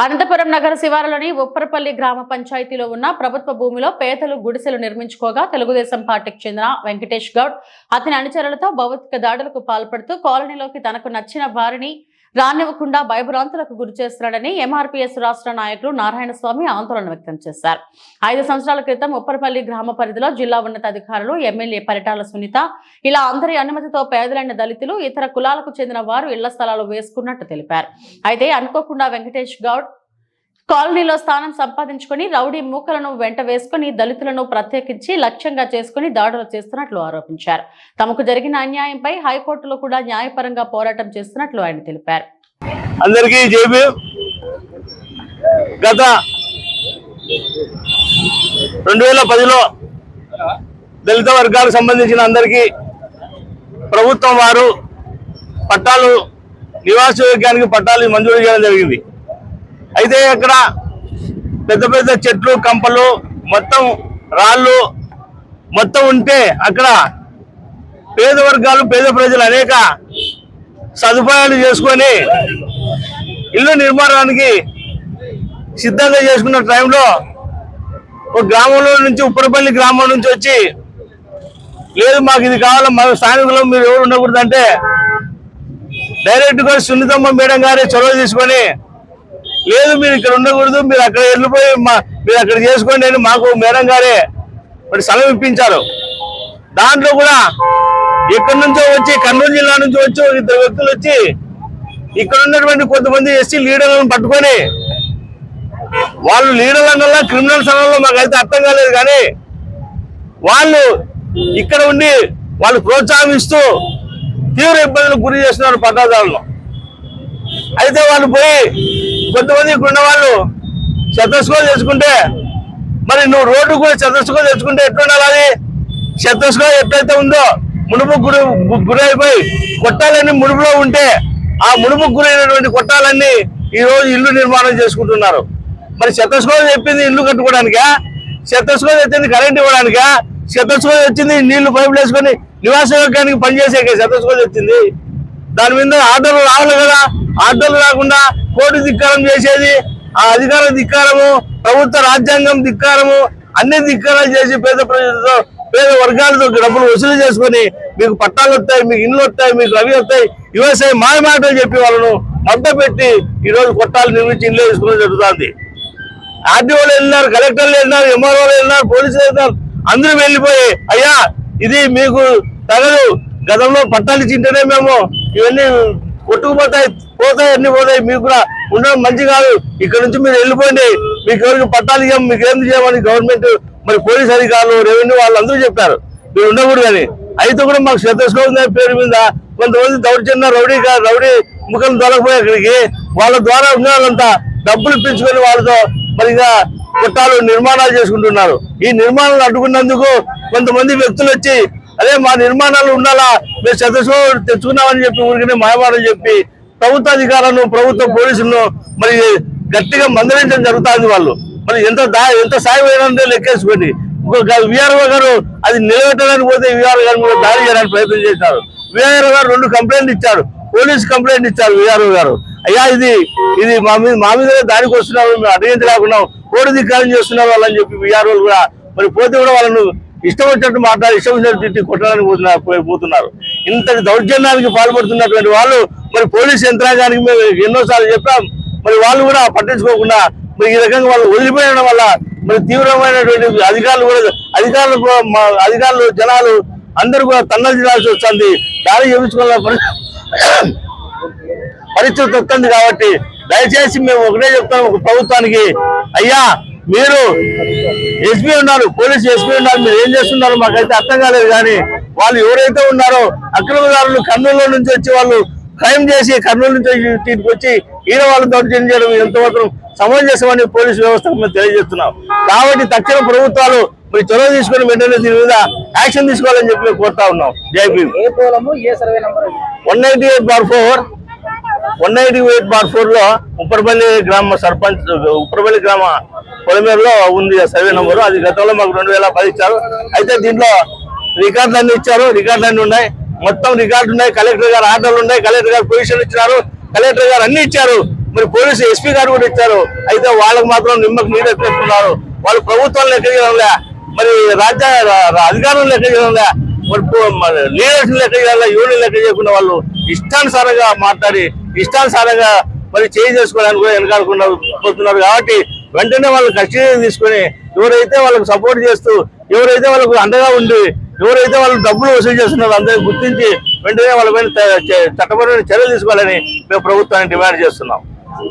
అనంతపురం నగర శివారులోని ఉప్పరపల్లి గ్రామ పంచాయతీలో ఉన్న ప్రభుత్వ భూమిలో పేదలు గుడిసెలు నిర్మించుకోగా తెలుగుదేశం పార్టీకి చెందిన వెంకటేష్ గౌడ్ అతని అనుచరులతో భౌతిక దాడులకు పాల్పడుతూ కాలనీలోకి తనకు నచ్చిన వారిని రానివ్వకుండా భయభ్రాంతులకు గురి చేస్తున్నాడని ఎంఆర్పీఎస్ రాష్ట్ర నాయకులు నారాయణస్వామి ఆందోళన వ్యక్తం చేశారు. 5 సంవత్సరాల క్రితం ఉప్పరపల్లి గ్రామ పరిధిలో జిల్లా ఉన్నతాధికారులు ఎమ్మెల్యే పరిటాల సునీత ఇలా అందరి అనుమతితో పేదలైన దళితులు ఇతర కులాలకు చెందిన వారు ఇళ్ల స్థలాలు వేసుకున్నట్టు తెలిపారు. అయితే అనుకోకుండా వెంకటేష్ గౌడ్ కాలనీలో స్థానం సంపాదించుకుని రౌడీ మూకలను వెంట వేసుకుని దళితులను ప్రత్యేకించి లక్ష్యంగా చేసుకుని దాడులు చేస్తున్నట్లు ఆరోపించారు. తమకు జరిగిన అన్యాయంపై హైకోర్టులో కూడా న్యాయపరంగా పోరాటం చేస్తున్నట్లు ఆయన తెలిపారు. అందరికీ జేబీ గత 2010లో దళిత వర్గాలకు సంబంధించిన అందరికీ ప్రభుత్వం వారు పట్టాలు నివాసయోగ్యానికి పట్టాలు మంజూరు చేయడం జరిగింది. అయితే అక్కడ పెద్ద పెద్ద చెట్లు కంపలు మొత్తం రాళ్ళు మొత్తం ఉంటే అక్కడ పేద వర్గాలు పేద ప్రజలు అనేక సదుపాయాలు చేసుకొని ఇల్లు నిర్మాణానికి సిద్ధంగా చేసుకున్న టైంలో ఒక గ్రామంలో నుంచి ఉప్పరపల్లి గ్రామం నుంచి వచ్చి లేదు మాకు ఇది కావాలా మా స్థానికులు మీరు ఎవరు ఉండకూడదు అంటే డైరెక్ట్గా సునీతమ్మ మేడం గారి చొరవ తీసుకొని లేదు మీరు ఇక్కడ ఉండకూడదు మీరు అక్కడ వెళ్ళిపోయి మీరు అక్కడ చేసుకోండి అని మాకు మేడం గారే మరి సెలవు ఇప్పించారు. దాంట్లో కూడా ఎక్కడి నుంచో వచ్చి కర్నూలు జిల్లా నుంచి వచ్చి 2 వ్యక్తులు వచ్చి ఇక్కడ ఉన్నటువంటి కొంతమంది ఎస్సీ లీడర్లను పట్టుకొని వాళ్ళు లీడర్ల క్రిమినల్ సమయంలో మాకైతే అర్థం కాలేదు, కానీ వాళ్ళు ఇక్కడ ఉండి వాళ్ళు ప్రోత్సాహిస్తూ తీవ్ర ఇబ్బందులకు గురి చేస్తున్నారు పట్టాదారులను. అయితే వాళ్ళు పోయి కొంతమంది ఉన్న వాళ్ళు శతస్కో తెచ్చుకుంటే మరి నువ్వు రోడ్డు కూడా శతస్కో తెచ్చుకుంటే ఎట్లుండాలి? శతస్కో ఎట్లయితే ఉందో మునుపు గురి అయిపోయి కొట్టాలన్నీ మునుపులో ఉంటే ఆ మునుపు గురైనటువంటి కొట్టాలన్నీ ఈ రోజు ఇల్లు నిర్మాణం చేసుకుంటున్నారు. మరి శతస్కో చెప్పింది ఇల్లు కట్టుకోవడానికా? శతస్కో తెచ్చింది కరెంట్ ఇవ్వడానికా? శతస్కో వచ్చింది నీళ్లు పైపులు వేసుకొని నివాసయోగ్యానికి పనిచేసే శతస్కో తెచ్చింది. దాని మీద ఆర్డర్లు రావాలి కదా. ఆర్డర్లు రాకుండా కోర్టు ధిక్కారం చేసేది, ఆ అధికార ధిక్కారము, ప్రభుత్వ రాజ్యాంగం ధిక్కారము, అన్ని ధిక్కారాలు చేసి పేద ప్రజలతో పేద వర్గాలతో డబ్బులు వసూలు చేసుకొని మీకు పట్టాలు వస్తాయి, మీకు ఇండ్లు వస్తాయి, మీకు అవి వస్తాయి, వ్యవసాయ మాయ మాటలు చెప్పి వాళ్ళను మద్దతు పెట్టి ఈరోజు కొట్టాలు నిర్మించి ఇండ్లు వేసుకోవడం జరుగుతుంది. ఆర్డీఓలు వెళ్ళినారు, కలెక్టర్లు వెళ్ళినారు, ఎంఆర్ఓలు వెళ్ళినారు, పోలీసులు వెళ్ళినారు, అందరూ వెళ్ళిపోయి అయ్యా ఇది మీకు తగదు, గతంలో పట్టాలు ఇచ్చింటేనే మేము ఇవన్నీ కొట్టుకుపోతాయి పోతాయి అన్ని పోతాయి, మీకు కూడా ఉండడం మంచి కాదు, ఇక్కడ నుంచి మీరు వెళ్ళిపోండి, మీకు ఎవరికి పట్టాలు ఇవ్వం, మీకు ఏం చేయమని గవర్నమెంట్ మరి పోలీస్ అధికారులు రెవెన్యూ వాళ్ళు అందరూ చెప్పారు మీరు ఉండకూడదు అని. అయితే కూడా మాకు శతస్కోవ పేరు మీద కొంతమంది దౌర్జన్య రౌడీ ముఖం దొరకపోయి అక్కడికి వాళ్ళ ద్వారా ఉన్న వాళ్ళంతా డబ్బులు ఇప్పించుకొని వాళ్ళతో మరి ఇంకా కొట్టాలు నిర్మాణాలు చేసుకుంటున్నారు. ఈ నిర్మాణాలు అడ్డుకున్నందుకు కొంతమంది వ్యక్తులు వచ్చి అదే మా నిర్మాణాలు ఉండాలా మేము శతస్కో తెచ్చుకున్నామని చెప్పి ఊరికనే మాయమాటలు చెప్పి ప్రభుత్వ అధికారులను ప్రభుత్వ పోలీసులను మరి గట్టిగా మందలించడం జరుగుతుంది. వాళ్ళు మరి ఎంత సాయం అయినా లెక్కేసుకోండి. విఆర్ఓ గారు అది నిలబెట్టడానికి పోతే విఆర్ఓ గారు కూడా దాడి చేయడానికి ప్రయత్నం చేశారు. విఆర్ఓ గారు 2 కంప్లైంట్లు ఇచ్చారు, పోలీస్ కంప్లైంట్ ఇచ్చారు విఆర్ఓ గారు. అయ్యా ఇది మా మీద దాడికి వస్తున్నారు, మేము అడ్డగించలేకున్నాం, కోడి ధిక్కారం చేస్తున్నారు వాళ్ళని చెప్పి విఆర్ఓలు కూడా మరి పోతే కూడా వాళ్ళను ఇష్టం వచ్చినట్టు మాట్లాడి ఇష్టం వచ్చినట్టు తిట్టి కొట్టడానికి పోతున్నారు. ఇంతటి దౌర్జన్యానికి పాల్పడుతున్నటువంటి వాళ్ళు మరి పోలీస్ యంత్రాంగానికి మేము ఎన్నోసార్లు చెప్పాం, మరి వాళ్ళు కూడా పట్టించుకోకుండా మరి ఈ రకంగా వాళ్ళు వదిలిపోయడం వల్ల మరి తీవ్రమైనటువంటి అధికారులు జనాలు అందరూ కూడా తన్నలు చేయాల్సి వస్తుంది. దాడి చేయించుకున్న పరిస్థితి వస్తుంది. కాబట్టి దయచేసి మేము ఒకటే చెప్తాం ఒక ప్రభుత్వానికి, అయ్యా మీరు ఎస్పీ ఉన్నారు, పోలీసు ఎస్పీ ఉన్నారు, మీరు ఏం చేస్తున్నారు మాకైతే అర్థం కాలేదు, కానీ వాళ్ళు ఎవరైతే ఉన్నారో అక్రమదారులు కర్నూలు నుంచి వచ్చి వాళ్ళు క్రైమ్ చేసి కర్నూలు నుంచి ఇటుకు వచ్చి ఈయన వాళ్ళు దౌర్జన్యం చేయడం ఎంతమాత్రం సమంజసమని పోలీసు వ్యవస్థకు మేము తెలియజేస్తున్నాం. కాబట్టి తక్షణ ప్రభుత్వాలు మరి చొరవ తీసుకొని వెంటనే దీని మీద యాక్షన్ తీసుకోవాలని చెప్పి మేము కోరుతా ఉన్నాం. జై భీమ్. 198/4 198/4 లో ఉప్పరపల్లి గ్రామ సర్పంచ్ ఉప్పరపల్లి గ్రామ పొలమేరులో ఉంది సర్వే నంబరు. అది గతంలో మాకు 2010 ఇచ్చారు. అయితే దీంట్లో రికార్డులన్నీ ఇచ్చారు, రికార్డులన్నీ ఉన్నాయి, మొత్తం రికార్డు ఉన్నాయి, కలెక్టర్ గారు ఆర్డర్లు ఉన్నాయి, కలెక్టర్ గారు పొజిషన్ ఇచ్చినారు, కలెక్టర్ గారు అన్ని ఇచ్చారు. మరి పోలీసు ఎస్పీ గారు కూడా ఇచ్చారు. అయితే వాళ్ళకి మాత్రం నిమ్మకు నీరు ఎత్తున్నారు. వాళ్ళు ప్రభుత్వాలను ఎక్కడికి మరి అధికారులను ఎక్కడికి మరి లీడర్స్ లెక్క చేయాలి, యూనియన్ లెక్క చేయకుండా వాళ్ళు ఇష్టానుసారంగా మాట్లాడి ఇష్టానుసారంగా మరి చేసుకోవడానికి కూడా వెనకాడకుండా పోతున్నారు. కాబట్టి వెంటనే వాళ్ళు కస్టడీ తీసుకొని ఎవరైతే వాళ్ళకు సపోర్ట్ చేస్తూ ఎవరైతే వాళ్ళకు అండగా ఉండి ఎవరైతే వాళ్ళు డబ్బులు వసూలు చేస్తున్నారో అందరినీ గుర్తించి వెంటనే వాళ్ళపైన చట్టపరమైన చర్యలు తీసుకోవాలని మేము ప్రభుత్వాన్ని డిమాండ్ చేస్తున్నాం.